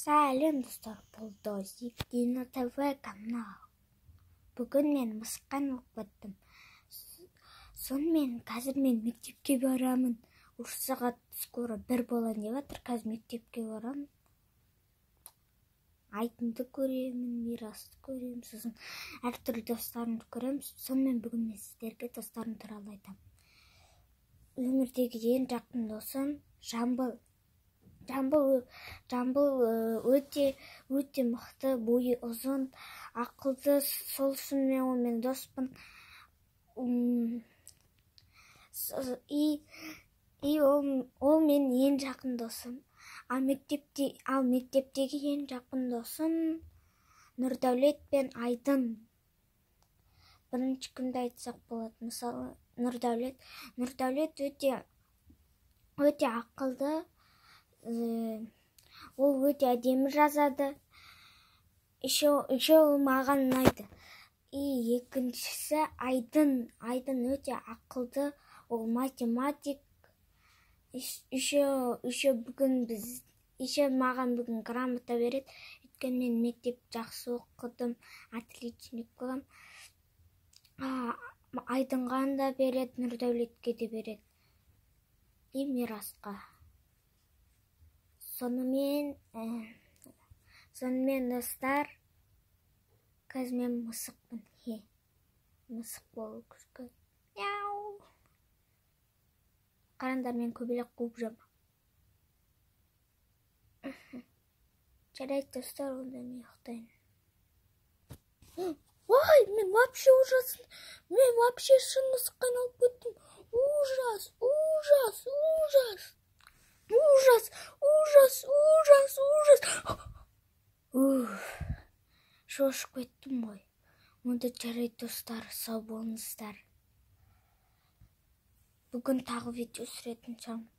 Сәлем достар, бұл Дозик Дино ТВ канал. Бүгін мен мысықтан оқыттым. Сонымен қазір мен мектепке барамын. Үш сағат скоро бір болайын деп жатыр. Қазір мектепке барамын. Айтынды көремін, Мирасты көремін, сосын әртүрлі достарымды көремін. Сонымен бүгін мен сіздерге достарым туралы айтамын. Өмірдегі ең жақын досым Жамбыл. Жамбыл өте мықты, бойы ұзын, ақылды, сол үшін мен онымен доспын. Ол мен ең жақын досым. Ал мектептегі ең жақын досым Нұрдәулет пен Айдын. Бірінші күнді айтсақ болады. Мысалы, Нұрдәулет өте ақылды. Ол өте әдемі жазады. Еще ол маған ұнайды. Екіншісі Айдын өте ақылды. Ол математик. Еще маған бүгін грамота береді. Өйткені мен мектеп жақсы оқыдым. Отличник болам. Айдынға да береді, Нұрдәулетке де береді. И Мирасқа. Сонымен достар, қазір мен мысықпын. Мысық болу күшкі. Яу! Қараңдар, мен көбелек қуып жүрмін. Жарайды достар, онда мен ұйықтайын. Ой, мен вообще ужасын. Мен вообще шын мысыққа айналып кеттім. Ужас. Шошып кеттім ғой. Онда жарайды достар, сау болыңыздар. Бүгін тағы видео түсіретін шығармын.